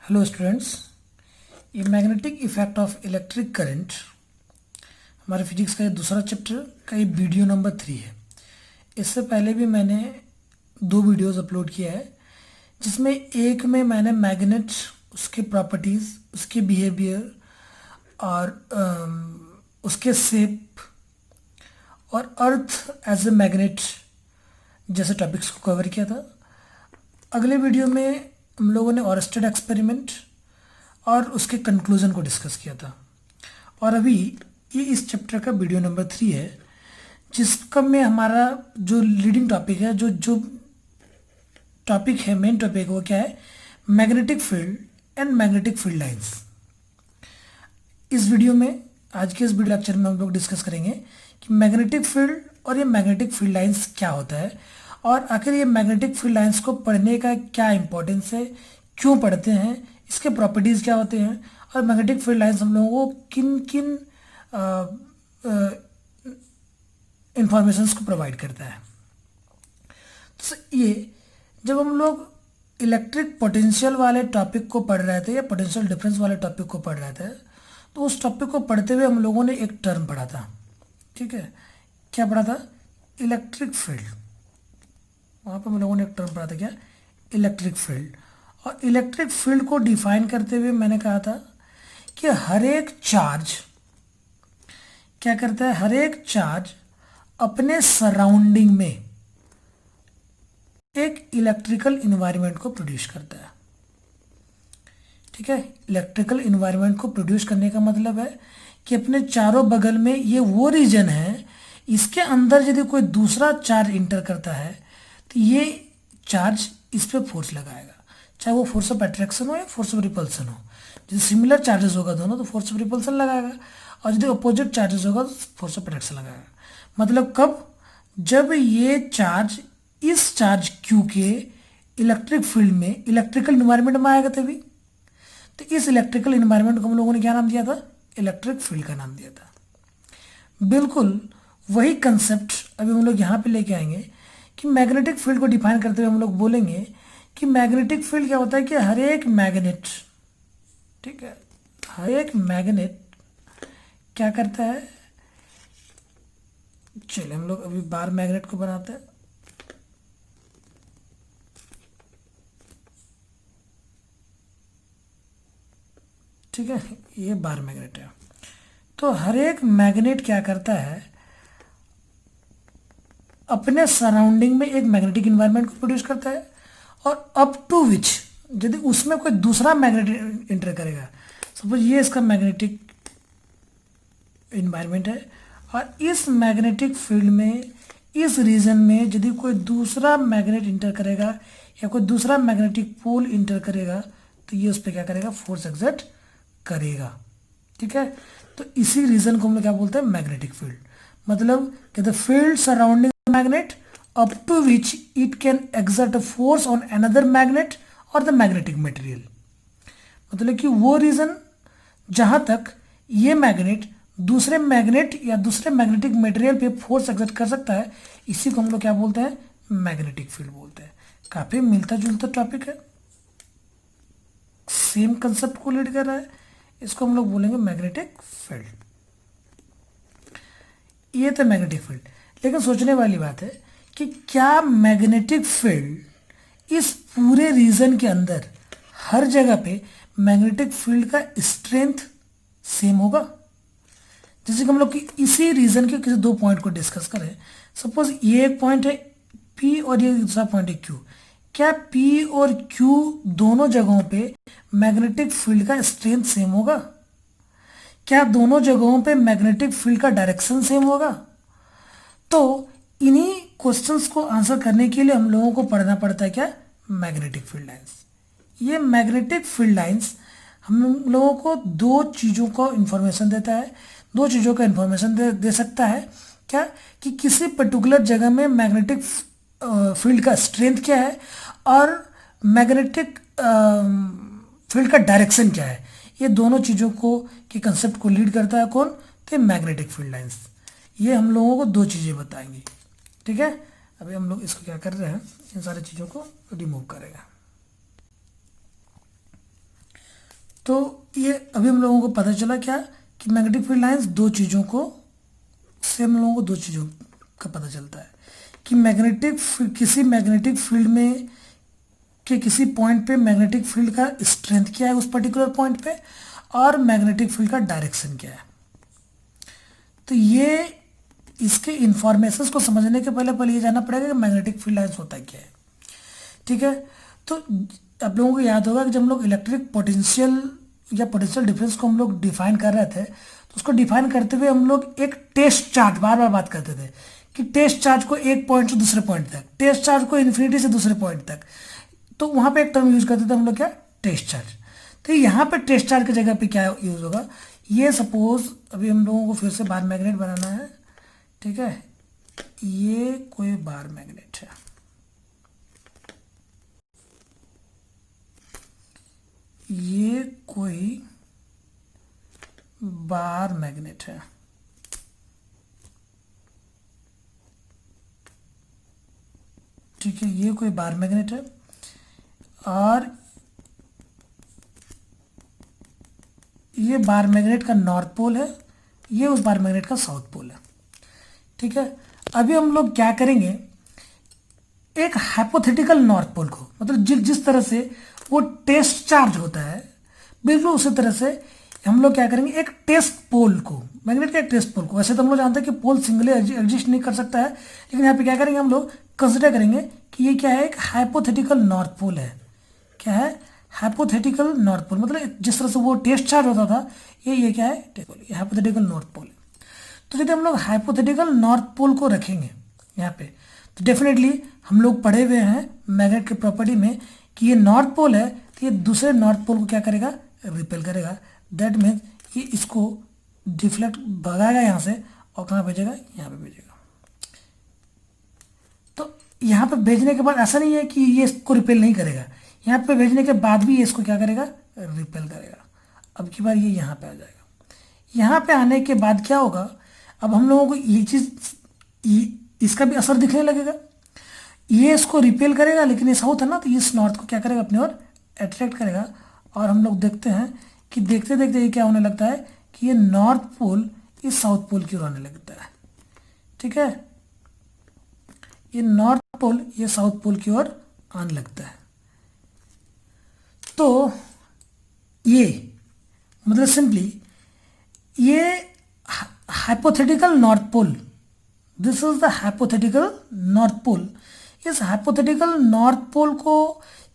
Hello students, ये magnetic effect of electric current हमारे physics का ये दूसरा चैप्टर का ये वीडियो नंबर 3 है। इससे पहले भी मैंने 2 वीडियोस अपलोड किया है, जिसमें एक में मैंने मैग्नेट, उसके प्रॉपर्टीज़, उसके बिहेवियर और उसके शेप और अर्थ एज ए मैग्नेट जैसे टॉपिक्स को कवर किया था। अगले वीडियो में हम लोगों ने ऑरस्टेड एक्सपेरिमेंट और उसके कंक्लूजन को डिस्कस किया था। और अभी ये इस चैप्टर का वीडियो नंबर 3 है, जिसका में हमारा जो लीडिंग टॉपिक है, जो जो टॉपिक है, मेन टॉपिक वो क्या है? Magnetic field and magnetic field lines. इस वीडियो में, आज के इस वीडियो लेक्चर में हम लोग डिस्कस करेंगे कि मैग्नेटिक फील्ड और ये मैग्नेटिक फील्ड लाइंस क्या होता है, और आखिर ये मैग्नेटिक फील्ड लाइंस को पढ़ने का क्या इंपॉर्टेंस है, क्यों पढ़ते हैं, इसके प्रॉपर्टीज़ क्या होते हैं, और मैग्नेटिक फील्ड लाइंस हम लोगों को किन किन इंफॉर्मेशंस को प्रोवाइड करता है। तो ये जब हम लोग इलेक्ट्रिक पोटेंशियल वाले टॉपिक को पढ़ रहे थे या पोटेंशियल डिफरेंस वाले टॉपिक को पढ़ रहे थे, तो उस टॉपिक को पढ़ते हुए हम लोगों ने एक टर्म पढ़ा था। ठीक है, क्या पढ़ा था? Electric field. वहाँ पर हम लोगों ने एक टर्म पढ़ा था, क्या? Electric field. और इलेक्ट्रिक फील्ड को डिफाइन करते हुए मैंने कहा था कि हर एक चार्ज क्या करता है? हर एक चार्ज अपने सराउंडिंग में एक इलेक्ट्रिकल इन्वायरमेंट को प्रोड्यूस करता है। ठीक है, इलेक्ट्रिकल इन्वायरमेंट को प्रोड्यूस करने का मतलब है कि अपने चारों बगल में ये वो रीजन है, इसके अंदर यदि कोई दूसरा चार्ज इंटर करता है तो ये चार्ज इस पर फोर्स लगाएगा, चाहे वो फोर्स ऑफ अट्रैक्शन हो या फोर्स ऑफ रिपल्सन हो। यदि सिमिलर चार्जेस होगा दोनों तो फोर्स ऑफ रिपल्सन लगाएगा, और यदि अपोजिट चार्जेस होगा तो फोर्स ऑफ अट्रैक्शन लगाएगा। मतलब कब? जब ये चार्ज इस चार्ज क्यू के इलेक्ट्रिक फील्ड में, इलेक्ट्रिकल इन्वायरमेंट में आएगा तभी। तो इस इलेक्ट्रिकल इन्वायरमेंट को हम लोगों ने क्या नाम दिया था? इलेक्ट्रिक फील्ड का नाम दिया था। बिल्कुल वही कंसेप्ट अभी हम लोग यहाँ पे लेके आएंगे कि मैग्नेटिक फील्ड को डिफाइन करते हुए हम लोग बोलेंगे कि मैग्नेटिक फील्ड क्या होता है कि हर एक मैग्नेट, ठीक है, हर एक मैग्नेट क्या करता है? चलिए हम लोग अभी बार मैग्नेट को बनाते हैं। ठीक है, ये बार मैग्नेट है। तो हर एक मैग्नेट क्या करता है? अपने सराउंडिंग में एक मैग्नेटिक इन्वायरमेंट को प्रोड्यूस करता है, और अप टू विच यदि उसमें कोई दूसरा मैग्नेट इंटर करेगा, सपोज ये इसका मैग्नेटिक इन्वायरमेंट है, और इस मैग्नेटिक फील्ड में, इस रीजन में यदि कोई दूसरा मैग्नेट इंटर करेगा या कोई दूसरा मैग्नेटिक पोल इंटर करेगा तो ये उस पर क्या करेगा? फोर्स एक्सर्ट करेगा। ठीक है, तो इसी रीजन को हम लोग क्या बोलते हैं? Magnetic field. मतलब कि the field surrounding magnet up to which it can exert a force on another magnet or the magnetic material। मतलब कि वो रीजन जहां तक ये मैग्नेट दूसरे मैग्नेट या दूसरे मैग्नेटिक मटेरियल पे फोर्स एक्सर्ट कर सकता है, इसी को हम लोग क्या बोलते हैं? मैग्नेटिक फील्ड बोलते हैं। काफी मिलता जुलता टॉपिक है, सेम कंसेप्ट को लीड कर रहा है, इसको हम लोग बोलेंगे मैग्नेटिक फील्ड। ये तो मैग्नेटिक फील्ड। लेकिन सोचने वाली बात है कि क्या मैग्नेटिक फील्ड इस पूरे रीजन के अंदर हर जगह पे मैग्नेटिक फील्ड का स्ट्रेंथ सेम होगा? जैसे कि हम लोग की इसी रीजन के किसी 2 पॉइंट को डिस्कस करें। सपोज ये एक पॉइंट है P और ये दूसरा पॉइंट है Q। क्या P और Q दोनों जगहों पे मैग्नेटिक फील्ड का स्ट्रेंथ सेम होगा? क्या दोनों जगहों पे मैग्नेटिक फील्ड का डायरेक्शन सेम होगा? तो इन्हीं क्वेश्चंस को आंसर करने के लिए हम लोगों को पढ़ना पड़ता है क्या? Magnetic field lines. ये मैग्नेटिक फील्ड लाइंस हम लोगों को 2 चीज़ों को इन्फॉर्मेशन देता है, 2 चीज़ों का इन्फॉर्मेशन दे सकता है। क्या? कि किसी पर्टिकुलर जगह में मैग्नेटिक फील्ड का स्ट्रेंथ क्या है, और मैग्नेटिक फील्ड का डायरेक्शन क्या है। ये दोनों चीज़ों को के कंसेप्ट को लीड करता है कौन? तो मैग्नेटिक फील्ड लाइंस। ये हम लोगों को 2 चीज़ें बताएंगी। ठीक है, अभी हम लोग इसको क्या कर रहे हैं? इन सारी चीज़ों को रिमूव करेगा। तो ये अभी हम लोगों को पता चला क्या कि मैग्नेटिक फील्ड लाइंस दो चीज़ों को से हम लोगों को दो चीज़ों का पता चलता है कि किसी मैग्नेटिक फील्ड में कि किसी पॉइंट पे मैग्नेटिक फील्ड का स्ट्रेंथ क्या है उस पर्टिकुलर पॉइंट पे, और मैग्नेटिक फील्ड का डायरेक्शन क्या है। तो ये इसके इंफॉर्मेशंस को समझने के पहले पहले ये जानना पड़ेगा कि मैग्नेटिक फील्ड लाइंस होता क्या है। ठीक है, तो आप लोगों को याद होगा कि जब हम लोग इलेक्ट्रिक पोटेंशियल या पोटेंशियल डिफरेंस को हम लोग डिफाइन कर रहे थे, तो उसको डिफाइन करते हुए हम लोग एक टेस्ट चार्ज बार बार बात करते थे कि टेस्ट चार्ज को एक पॉइंट से दूसरे पॉइंट तक, टेस्ट चार्ज को इन्फिनिटी से दूसरे पॉइंट तक, तो वहाँ पे एक टर्म यूज करते थे हम लोग क्या, टेस्ट चार्ज। तो यहाँ पे टेस्ट चार्ज की जगह पे क्या यूज होगा, ये सपोज अभी हम लोगों को फिर से बार मैग्नेट बनाना है। ठीक है, ये कोई बार मैग्नेट है, ये कोई बार मैग्नेट है। ठीक है, ये कोई बार मैग्नेट है और ये बार मैग्नेट का नॉर्थ पोल है, ये उस बार मैग्नेट का साउथ पोल है। ठीक है, अभी हम लोग क्या करेंगे, एक हाइपोथेटिकल नॉर्थ पोल को, मतलब जिस तरह से वो टेस्ट चार्ज होता है बिल्कुल उसी तरह से हम लोग क्या करेंगे, एक टेस्ट पोल को, मैग्नेट का एक टेस्ट पोल को, वैसे तो हम लोग जानते हैं कि पोल सिंगली एग्जिस्ट नहीं कर सकता है, लेकिन यहाँ पे क्या करेंगे, हम लोग कंसिडर करेंगे कि ये क्या है, एक हाइपोथेटिकल नॉर्थ पोल है। क्या है, हाइपोथेटिकल नॉर्थ पोल, मतलब जिस तरह से वो टेस्ट चार्ज होता था, ये क्या है, ये हाइपोथेटिकल नॉर्थ पोल है। तो यदि हम लोग हाइपोथेटिकल नॉर्थ पोल को रखेंगे यहाँ पे, तो डेफिनेटली हम लोग पढ़े हुए हैं मैग्नेट के प्रॉपर्टी में कि ये नॉर्थ पोल है, तो ये दूसरे नॉर्थ पोल को क्या करेगा, रिपेल करेगा। दैट मीन्स ये इसको डिफ्लेक्ट भगाएगा यहाँ से और कहाँ भेजेगा, यहाँ पे भेजेगा। तो यहाँ पे भेजने के बाद ऐसा नहीं है कि ये इसको रिपेल नहीं करेगा, यहाँ पे भेजने के बाद भी ये इसको क्या करेगा, रिपेल करेगा। अब की बार ये यहाँ पे आ जाएगा। यहाँ पे आने के बाद क्या होगा, अब हम लोगों को ये चीज़ इसका भी असर दिखने लगेगा। ये इसको रिपेल करेगा, लेकिन ये साउथ है ना, तो इस नॉर्थ को क्या करेगा, अपनी ओर अट्रैक्ट करेगा। और हम लोग देखते हैं कि देखते देखते ये क्या होने लगता है कि ये नॉर्थ पोल इस साउथ पोल की ओर आने लगता है। ठीक है, ये नॉर्थ पोल ये साउथ पोल की ओर आने लगता है। तो ये मतलब सिंपली ये hypothetical north pole, this is the hypothetical north pole. इस हाइपोथेटिकल नॉर्थ पोल को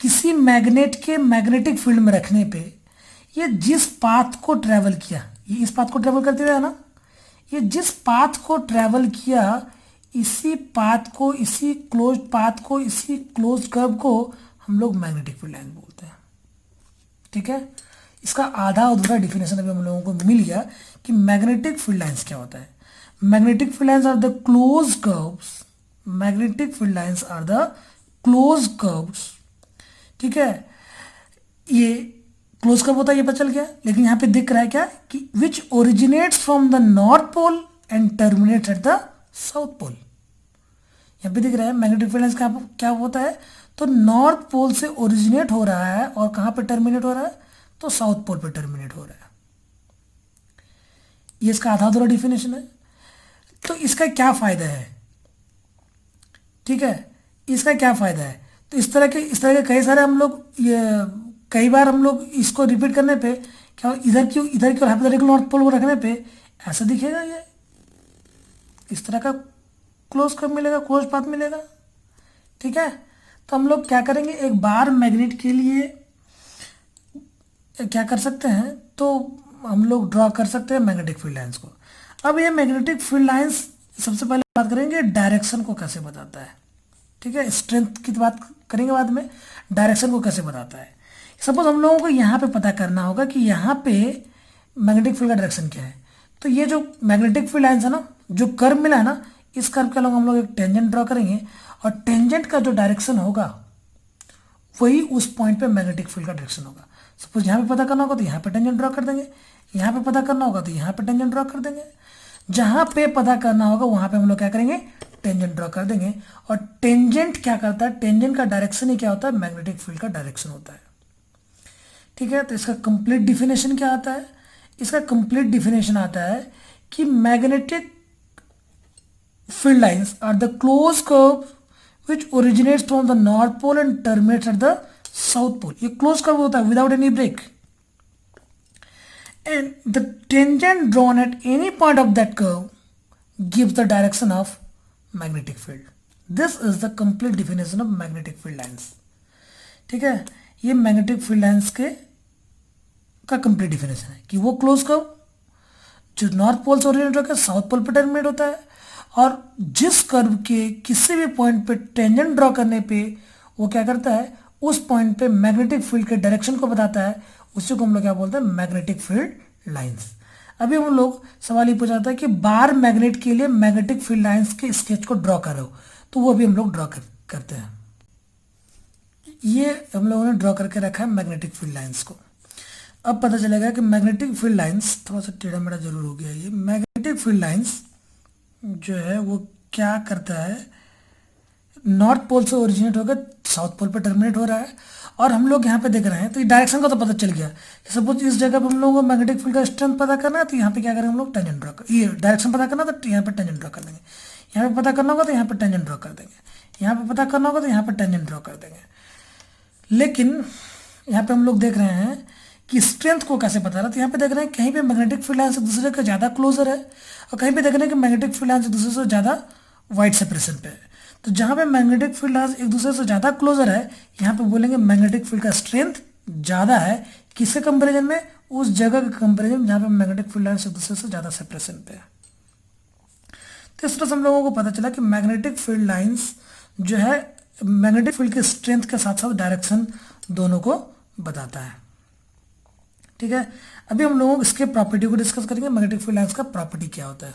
किसी मैग्नेट के मैग्नेटिक फील्ड में रखने पे ये जिस पाथ को ट्रेवल किया, ये इस पाथ को ट्रेवल करते हुए है ना, ये जिस पाथ को ट्रेवल किया, इसी पाथ को, इसी क्लोज पाथ को, इसी क्लोज कर्व को हम लोग मैग्नेटिक फील्ड लाइन बोलते हैं। ठीक है, इसका आधा अधूरा डिफिनेशन अभी हम लोगों को मिल गया कि मैग्नेटिक फील्ड लाइंस क्या होता है। Magnetic field lines are the close curves, magnetic field lines are the close curves. ठीक है, ये क्लोज कर्व होता है, ये पता चल गया। लेकिन यहाँ पे दिख रहा है क्या कि which originates from the north pole and terminates at the south pole. यहाँ पे दिख रहा है मैग्नेटिक फील्ड लाइंस का क्या होता है, तो नॉर्थ पोल से ओरिजिनेट हो रहा है और कहाँ पे टर्मिनेट हो रहा है, तो साउथ पोल पे टर्मिनेट हो रहा है। ये इसका आधा अधूरा डिफिनेशन है। तो इसका क्या फायदा है, ठीक है, इसका क्या फायदा है, तो इस तरह के कई सारे हम लोग ये कई बार हम लोग इसको रिपीट करने पे क्या इधर की और हाइपोथेटिकल नॉर्थ पोल को रखने पे ऐसा दिखेगा, ये इस तरह का क्लोज कर्व मिलेगा, क्लोज पाथ मिलेगा। ठीक है, तो हम लोग क्या करेंगे, एक बार मैग्नेट के लिए क्या कर सकते हैं, तो हम लोग ड्रॉ कर सकते हैं मैग्नेटिक फील्ड लाइंस को। अब ये मैग्नेटिक फील्ड लाइंस सबसे पहले बात करेंगे डायरेक्शन को कैसे बताता है। ठीक है, स्ट्रेंथ की बात करेंगे बाद में, डायरेक्शन को कैसे बताता है। सपोज हम लोगों को यहाँ पे पता करना होगा कि यहाँ पे मैग्नेटिक फील्ड का डायरेक्शन क्या है। तो ये जो मैग्नेटिक फील्ड लाइंस है ना, जो कर्व मिला है ना, इस कर्व के अलग हम लोग एक टेंजेंट ड्रॉ करेंगे और टेंजेंट का जो डायरेक्शन होगा वही उस पॉइंट पे मैग्नेटिक फील्ड का डायरेक्शन होगा। सपोज यहाँ पे पता करना होगा तो यहाँ पे टेंजेंट ड्रॉ कर देंगे, यहाँ पे पता करना होगा तो यहाँ पे टेंजेंट ड्रॉ कर देंगे। जहाँ पे पता करना होगा वहाँ पे हम लोग क्या करेंगे, टेंजेंट ड्रॉ कर देंगे। और टेंजेंट क्या करता है, टेंजेंट का डायरेक्शन ही क्या होता है, मैग्नेटिक फील्ड का डायरेक्शन होता है। ठीक है, तो इसका कंप्लीट डिफिनेशन क्या आता है? इसका कंप्लीट डिफिनेशन आता है कि magnetic field lines are the close curve which originates from the north pole and terminates at the south pole. ये क्लोज कर्व होता है without any break, and the tangent drawn at any point of that curve gives the direction of magnetic field. This is the complete definition of magnetic field lines. ठीक है, ये magnetic field lines के का complete definition है कि वो close curve जो north pole से ओरिजिनेट होकर साउथ पोल पर टर्मिनेट होता है, और जिस कर्व के किसी भी पॉइंट पे टेंजेंट ड्रॉ करने पे वो क्या करता है, उस पॉइंट पे मैग्नेटिक फील्ड के डायरेक्शन को बताता है, उसी को हम लोग क्या बोलते हैं, मैग्नेटिक फील्ड लाइंस। अभी हम लोग सवाल ये पूछा था कि बार मैग्नेट के लिए मैग्नेटिक फील्ड लाइंस के स्केच को ड्रॉ करो, तो वो अभी हम लोग ड्रॉ करते हैं। ये हम लोगों ने ड्रॉ करके रखा है मैग्नेटिक फील्ड लाइंस को। अब पता चलेगा कि मैग्नेटिक फील्ड लाइंस, थोड़ा सा टेढ़ा मेढ़ा जरूर हो गया, ये मैग्नेटिक फील्ड लाइंस जो है वो क्या करता है, नॉर्थ पोल से ओरिजिनेट होकर साउथ पोल पर टर्मिनेट हो रहा है, और हम लोग यहाँ पे देख रहे हैं तो डायरेक्शन का तो पता चल गया कि सपोज इस जगह पे हम लोगों को मैग्नेटिक फील्ड का स्ट्रेंथ पता करना है, तो यहाँ पे क्या करेंगे हम लोग, टेंजेंट ड्रॉ कर, ये डायरेक्शन पता करना तो यहाँ पे टेंजेंट ड्रॉ कर देंगे, यहाँ पे पता करना होगा तो यहाँ पे टेंजेंट ड्रॉ कर देंगे, यहाँ पे पता करना होगा तो यहाँ पे टेंजेंट ड्रॉ कर देंगे। लेकिन यहाँ पे हम लोग देख रहे हैं कि स्ट्रेंथ को कैसे बता रहा है, तो यहाँ पे देख रहे हैं कहीं पे मैग्नेटिक फील्ड लाइन से दूसरे का ज़्यादा क्लोजर है, और कहीं पे देख रहे हैं कि मैग्नेटिक फील्ड लाइन से दूसरे से ज़्यादा वाइड सेपरेशन पे है। तो जहाँ पे मैग्नेटिक फील्ड लाइन एक दूसरे से ज़्यादा क्लोजर है, यहाँ पे बोलेंगे मैग्नेटिक फील्ड का स्ट्रेंथ ज़्यादा है, किसके कंपेरिजन में, उस जगह के कंपेरिजन जहाँ पे मैग्नेटिक फील्ड लाइन से दूसरे से ज़्यादा सेपरेशन पे है। तो इस तरह से हम लोगों को पता चला कि मैग्नेटिक फील्ड लाइंस जो है मैग्नेटिक फील्ड के स्ट्रेंथ के साथ साथ डायरेक्शन दोनों को बताता है। ठीक है, अभी हम लोग इसके प्रॉपर्टी को डिस्कस करेंगे, मैग्नेटिक फील्ड लाइंस का प्रॉपर्टी क्या होता है।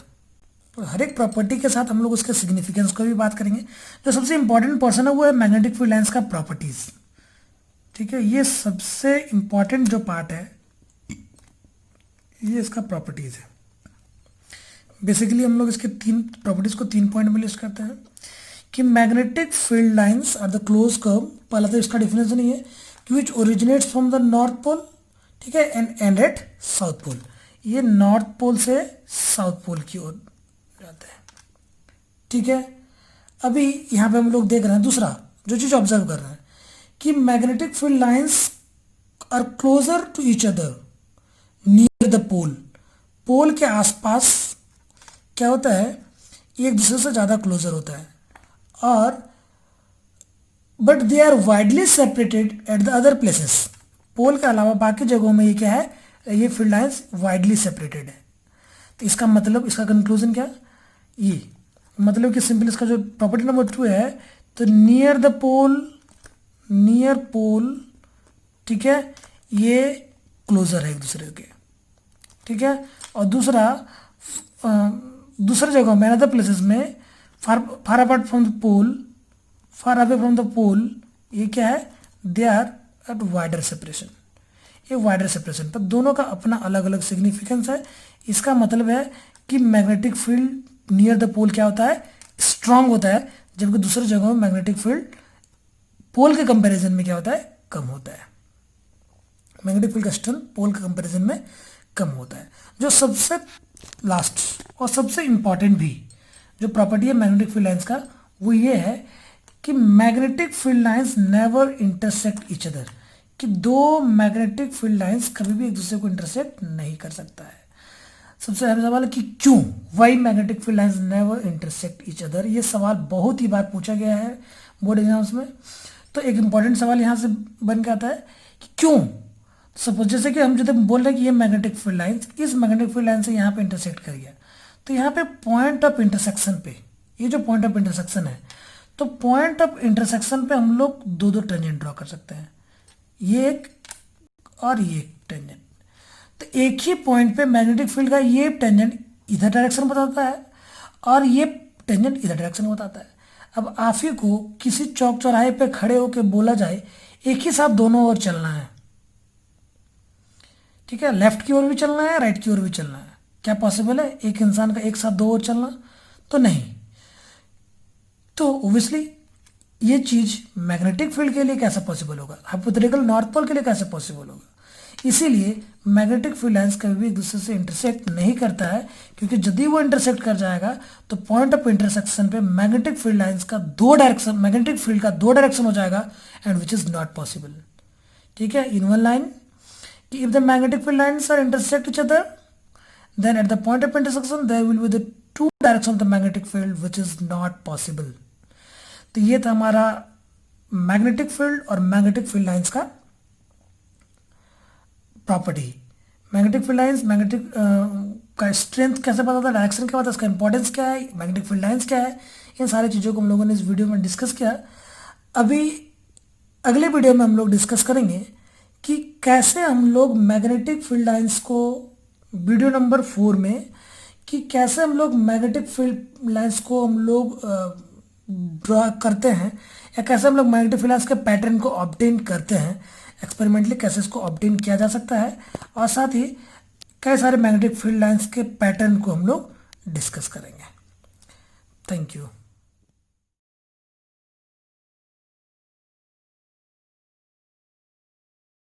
तो हर एक प्रॉपर्टी के साथ हम लोग उसके सिग्निफिकेंस को भी बात करेंगे। जो सबसे इंपॉर्टेंट पोर्शन है वो है मैग्नेटिक फील्ड लाइंस का प्रॉपर्टीज। ठीक है, ये सबसे इंपॉर्टेंट जो पार्ट है ये इसका प्रॉपर्टीज है। बेसिकली हम लोग इसके तीन प्रॉपर्टीज को 3 पॉइंट में लिस्ट करते हैं कि magnetic field lines are the close curve. पहला तो इसका डिफिनेशन ये है कि which originates from the north pole, ठीक है, एंड एट साउथ पोल। ये नॉर्थ पोल से साउथ पोल की ओर जाता है। ठीक है, अभी यहाँ पे हम लोग देख रहे हैं दूसरा जो चीज़ ऑब्जर्व कर रहे हैं कि magnetic field lines are closer to each other near the pole. Pole के आसपास क्या होता है, एक दूसरे से ज़्यादा क्लोजर होता है, और but they are widely separated at the other places. Pole के अलावा बाकी जगहों में ये क्या है, ये फील्ड लाइंस वाइडली सेपरेटेड है। तो इसका मतलब, इसका कंक्लूजन क्या, ये मतलब कि सिंपल इसका जो प्रॉपर्टी नंबर 2 है, तो नियर द पोल, नियर पोल, ठीक है, ये क्लोजर है एक दूसरे के। ठीक है, और दूसरा दूसरे जगहों में अदर प्लेसेस में far apart from the pole, far away from the pole, ये क्या है, they are at wider separation. ये वाइडर सेपरेशन पर दोनों का अपना अलग अलग सिग्निफिकेंस है। इसका मतलब है कि मैग्नेटिक फील्ड नियर द पोल क्या होता है, स्ट्रांग होता है, जबकि दूसरी जगहों में मैग्नेटिक फील्ड पोल के कंपैरिजन में क्या होता है, कम होता है। मैग्नेटिक फील्ड का स्ट्रेंथ पोल के कंपैरिजन में कम होता है। जो सबसे लास्ट और सबसे इंपॉर्टेंट भी जो प्रॉपर्टी है मैग्नेटिक फील्ड लाइंस का, वो ये है कि magnetic field lines never intersect each other, कि दो मैग्नेटिक फील्ड लाइंस कभी भी एक दूसरे को इंटरसेक्ट नहीं कर सकता है। सबसे अहम सवाल है कि क्यों, why magnetic field lines never intersect each other. ये सवाल बहुत ही बार पूछा गया है बोर्ड एग्जाम्स में। तो एक इंपॉर्टेंट सवाल यहाँ से बन के आता है कि क्यों। सपोज जैसे कि हम जब बोल रहे हैं कि ये मैग्नेटिक फील्ड लाइंस इस मैग्नेटिक फील्ड लाइन से यहाँ पे इंटरसेक्ट कर गया, तो यहाँ पे पॉइंट ऑफ इंटरसेक्शन पे, ये जो पॉइंट ऑफ इंटरसेक्शन है, तो पॉइंट ऑफ इंटरसेक्शन पे हम लोग दो दो टेंजेंट ड्रॉ कर सकते हैं, ये एक और ये एक टेंजेंट। तो एक ही पॉइंट पे मैग्नेटिक फील्ड का ये टेंजेंट इधर डायरेक्शन बताता है और ये टेंजेंट इधर डायरेक्शन बताता है। अब आप ही को किसी चौक चौराहे पे खड़े होकर बोला जाए एक ही साथ दोनों ओर चलना है, ठीक है, लेफ्ट की ओर भी चलना है, राइट की ओर भी चलना है, क्या पॉसिबल है एक इंसान का एक साथ दो ओर चलना? तो नहीं। तो ओब्वियसली ये चीज मैग्नेटिक फील्ड के लिए कैसे पॉसिबल होगा, हाइपोथेटिकल नॉर्थ पोल के लिए कैसे पॉसिबल होगा? इसीलिए मैग्नेटिक फील्ड लाइंस कभी भी एक दूसरे से इंटरसेक्ट नहीं करता है, क्योंकि यदि वो इंटरसेक्ट कर जाएगा तो पॉइंट ऑफ इंटरसेक्शन पे मैग्नेटिक फील्ड लाइंस का मैग्नेटिक फील्ड का दो डायरेक्शन हो जाएगा, and which is not possible. ठीक है, in one line, if the magnetic field lines are intersect each other, then at the point of intersection there will be the two direction of the magnetic field which is not possible। तो ये था हमारा magnetic field और magnetic field lines का property. Magnetic field lines, magnetic का strength कैसे पता था, डायरेक्शन क्या होता है, इसका इंपॉर्टेंस क्या है, मैग्नेटिक फील्ड लाइंस क्या है, इन सारी चीज़ों को हम लोगों ने इस वीडियो में डिस्कस किया। अभी अगले वीडियो में हम लोग डिस्कस करेंगे कि कैसे हम लोग मैग्नेटिक फील्ड लाइंस को, वीडियो नंबर 4 में, कि कैसे हम लोग मैग्नेटिक फील्ड लाइंस को हम लोग ड्रॉ करते हैं, या कैसे हम लोग मैग्नेटिक फील्ड लाइंस के पैटर्न को ऑब्टेन करते हैं, एक्सपेरिमेंटली कैसे इसको ऑब्टेन किया जा सकता है, और साथ ही कई सारे मैग्नेटिक फील्ड लाइंस के पैटर्न को हम लोग डिस्कस करेंगे। Thank you.